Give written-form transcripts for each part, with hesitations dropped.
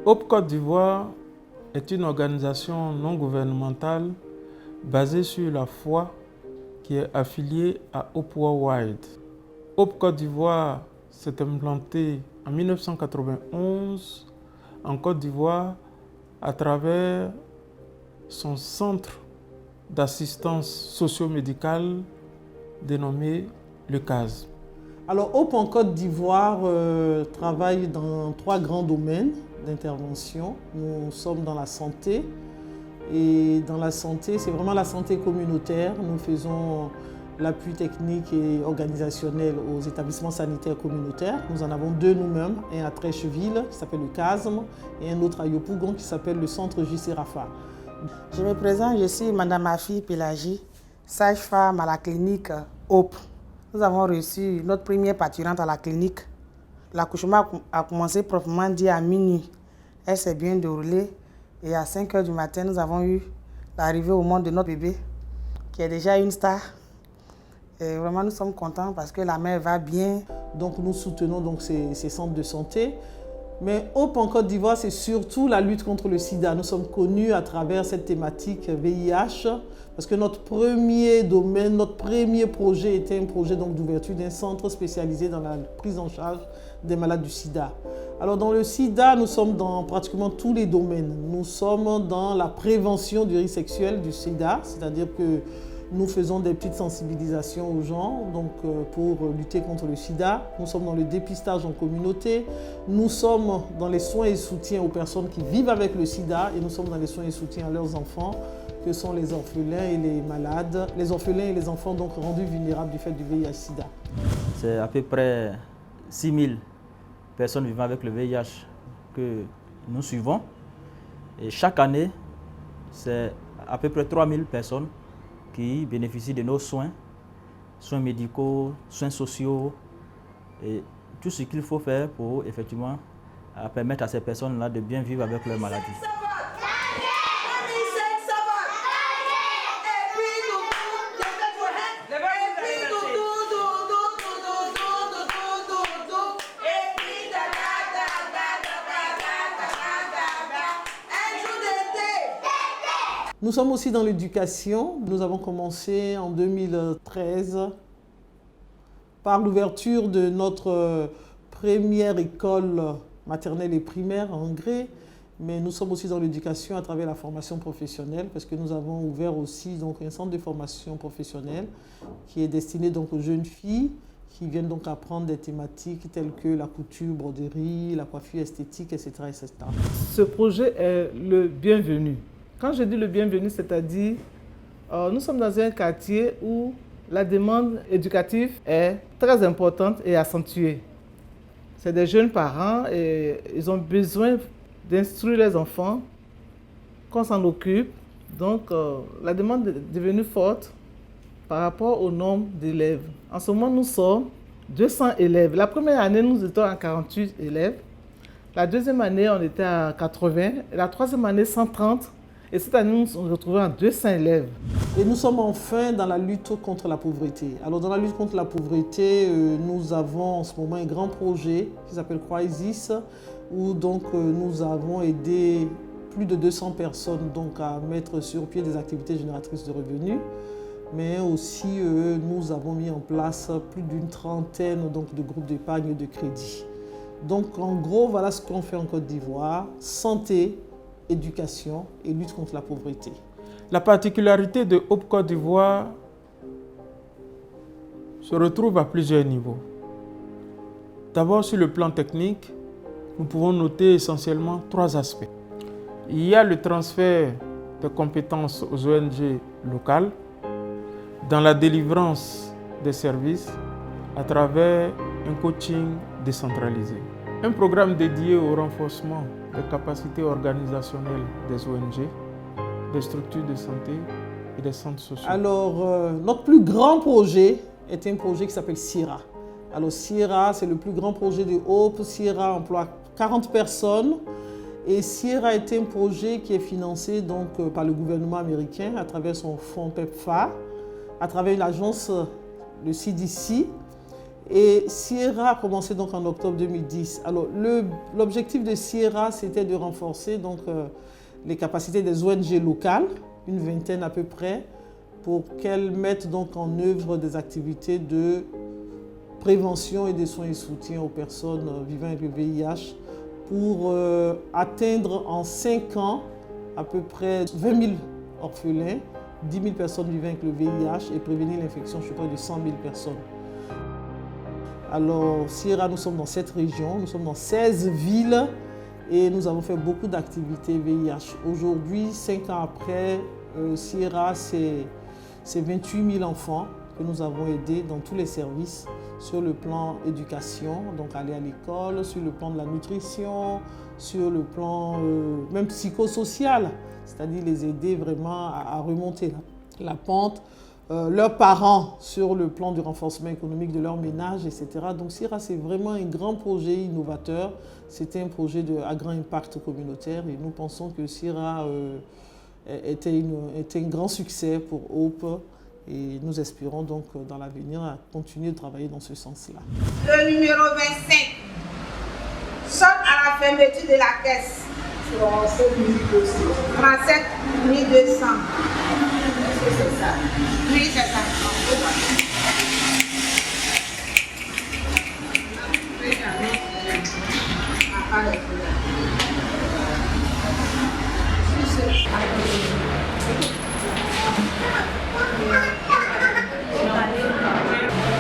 Hope Côte d'Ivoire est une organisation non gouvernementale basée sur la foi qui est affiliée à Hope Worldwide. Hope Côte d'Ivoire s'est implantée en 1991 en Côte d'Ivoire à travers son centre d'assistance socio-médicale dénommé le CAS. Alors Hope en Côte d'Ivoire travaille dans 3 grands domaines d'intervention. Nous sommes dans la santé et dans la santé, c'est vraiment la santé communautaire. Nous faisons l'appui technique et organisationnel aux établissements sanitaires communautaires. Nous en avons 2 nous-mêmes, un à Trècheville qui s'appelle le CASM et un autre à Yopougon qui s'appelle le centre JC Rafa. Je me présente, je suis Madame Afi Pélagie, sage-femme à la clinique Hope. Nous avons reçu notre première parturiente à la clinique. L'accouchement a commencé proprement dit à minuit. Elle s'est bien déroulée et à 5 h du matin, nous avons eu l'arrivée au monde de notre bébé, qui est déjà une star. Et vraiment, nous sommes contents parce que la mère va bien. Donc nous soutenons donc ces centres de santé. Mais Hope en Côte d'Ivoire, c'est surtout la lutte contre le sida. Nous sommes connus à travers cette thématique VIH parce que notre premier domaine, notre premier projet était un projet d'ouverture d'un centre spécialisé dans la prise en charge des malades du sida. Alors dans le sida, nous sommes dans pratiquement tous les domaines. Nous sommes dans la prévention du risque sexuel du sida, c'est-à-dire que nous faisons des petites sensibilisations aux gens pour lutter contre le sida. Nous sommes dans le dépistage en communauté. Nous sommes dans les soins et soutiens aux personnes qui vivent avec le sida et nous sommes dans les soins et soutiens à leurs enfants, que sont les orphelins et les malades. Les orphelins et les enfants donc rendus vulnérables du fait du VIH-Sida. C'est à peu près 6 000 personnes vivant avec le VIH que nous suivons. Et chaque année, c'est à peu près 3 000 personnes qui bénéficient de nos soins médicaux, soins sociaux et tout ce qu'il faut faire pour effectivement permettre à ces personnes-là de bien vivre avec leur maladie. Nous sommes aussi dans l'éducation. Nous avons commencé en 2013 par l'ouverture de notre première école maternelle et primaire en Gré. Mais nous sommes aussi dans l'éducation à travers la formation professionnelle parce que nous avons ouvert aussi un centre de formation professionnelle qui est destiné aux jeunes filles qui viennent apprendre des thématiques telles que la couture, broderie, la coiffure esthétique, etc., etc. Ce projet est le bienvenu. Quand je dis le bienvenu, c'est-à-dire nous sommes dans un quartier où la demande éducative est très importante et accentuée. C'est des jeunes parents et ils ont besoin d'instruire les enfants, qu'on s'en occupe. Donc la demande est devenue forte par rapport au nombre d'élèves. En ce moment, nous sommes 200 élèves. La première année, nous étions à 48 élèves. La deuxième année, on était à 80. Et la troisième année, 130. Et cette année, nous nous retrouvons à 200 élèves. Et nous sommes enfin dans la lutte contre la pauvreté. Alors dans la lutte contre la pauvreté, nous avons en ce moment un grand projet qui s'appelle Crisis, où nous avons aidé plus de 200 personnes à mettre sur pied des activités génératrices de revenus. Mais aussi, nous avons mis en place plus d'une trentaine de groupes d'épargne et de crédit. Donc en gros, voilà ce qu'on fait en Côte d'Ivoire. Santé, éducation et lutte contre la pauvreté. La particularité de Hope Côte d'Ivoire se retrouve à plusieurs niveaux. D'abord, sur le plan technique, nous pouvons noter essentiellement 3 aspects. Il y a le transfert de compétences aux ONG locales dans la délivrance des services à travers un coaching décentralisé. Un programme dédié au renforcement des capacités organisationnelles des ONG, des structures de santé et des centres sociaux. Alors, notre plus grand projet est un projet qui s'appelle SIRA. Alors, SIRA, c'est le plus grand projet de Hope. SIRA emploie 40 personnes. Et SIRA est un projet qui est financé par le gouvernement américain à travers son fonds PEPFAR, à travers une agence, le CDC. Et Sierra a commencé donc en octobre 2010. Alors, l'objectif de Sierra, c'était de renforcer donc, les capacités des ONG locales, une vingtaine à peu près, pour qu'elles mettent donc en œuvre des activités de prévention et de soins et soutien aux personnes vivant avec le VIH pour atteindre en 5 ans à peu près 20 000 orphelins, 10 000 personnes vivant avec le VIH et prévenir l'infection chez près de 100 000 personnes. Alors, Sierra, nous sommes dans cette région, nous sommes dans 16 villes et nous avons fait beaucoup d'activités VIH. Aujourd'hui, 5 ans après, Sierra, c'est 28 000 enfants que nous avons aidés dans tous les services sur le plan éducation, donc aller à l'école, sur le plan de la nutrition, sur le plan même psychosocial, c'est-à-dire les aider vraiment à remonter la pente. Leurs parents sur le plan du renforcement économique de leur ménage, etc. Donc Sierra, c'est vraiment un grand projet innovateur. C'était un projet à grand impact communautaire et nous pensons que Sierra était un grand succès pour Hope et nous espérons donc dans l'avenir continuer de travailler dans ce sens-là. Le numéro 25 sonne à la fermeture de la caisse. 37 200. Est-ce que c'est ça? Oui, c'est ça.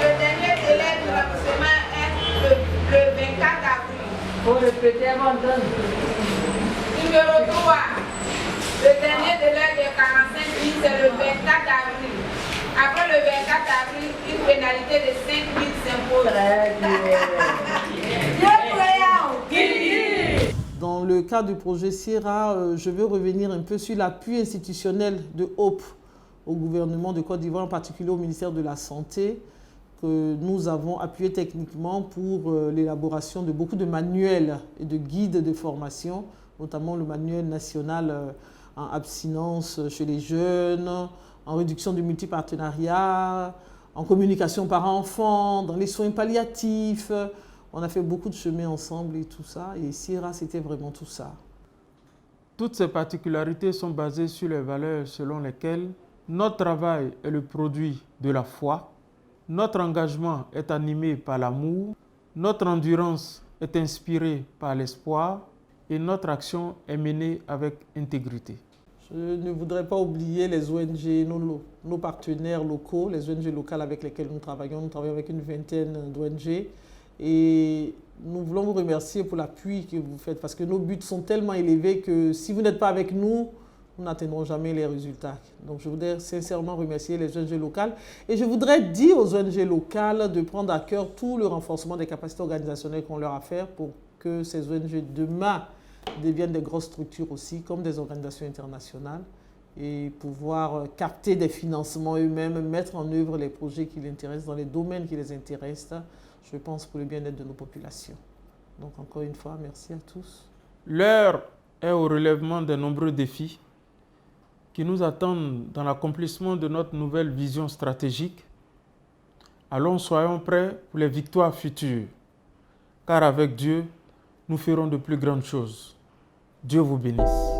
Le dernier délai de remboursement est le 24 avril. Pour répéter avant de... Numéro 3. Le dernier délai de 45 000, c'est le 24 avril. Après le 24 avril, une pénalité de 5 000 s'impose. Dans le cadre du projet Sierra, je veux revenir un peu sur l'appui institutionnel de Hope au gouvernement de Côte d'Ivoire, en particulier au ministère de la Santé, que nous avons appuyé techniquement pour l'élaboration de beaucoup de manuels et de guides de formation, notamment le manuel national en abstinence chez les jeunes, en réduction du multipartenariat, en communication par enfant, dans les soins palliatifs. On a fait beaucoup de chemin ensemble et tout ça. Et Sierra, c'était vraiment tout ça. Toutes ces particularités sont basées sur les valeurs selon lesquelles notre travail est le produit de la foi, notre engagement est animé par l'amour, notre endurance est inspirée par l'espoir et notre action est menée avec intégrité. Je ne voudrais pas oublier les ONG, nos partenaires locaux, les ONG locales avec lesquelles nous travaillons. Nous travaillons avec une vingtaine d'ONG et nous voulons vous remercier pour l'appui que vous faites parce que nos buts sont tellement élevés que si vous n'êtes pas avec nous, nous n'atteindrons jamais les résultats. Donc je voudrais sincèrement remercier les ONG locales et je voudrais dire aux ONG locales de prendre à cœur tout le renforcement des capacités organisationnelles qu'on leur a fait pour que ces ONG demain deviennent des grosses structures aussi, comme des organisations internationales, et pouvoir capter des financements eux-mêmes, mettre en œuvre les projets qui les intéressent dans les domaines qui les intéressent, je pense, pour le bien-être de nos populations. Donc encore une fois, merci à tous. L'heure est au relèvement des nombreux défis qui nous attendent dans l'accomplissement de notre nouvelle vision stratégique. Allons, soyons prêts pour les victoires futures, car avec Dieu, nous ferons de plus grandes choses. Dieu vous bénisse.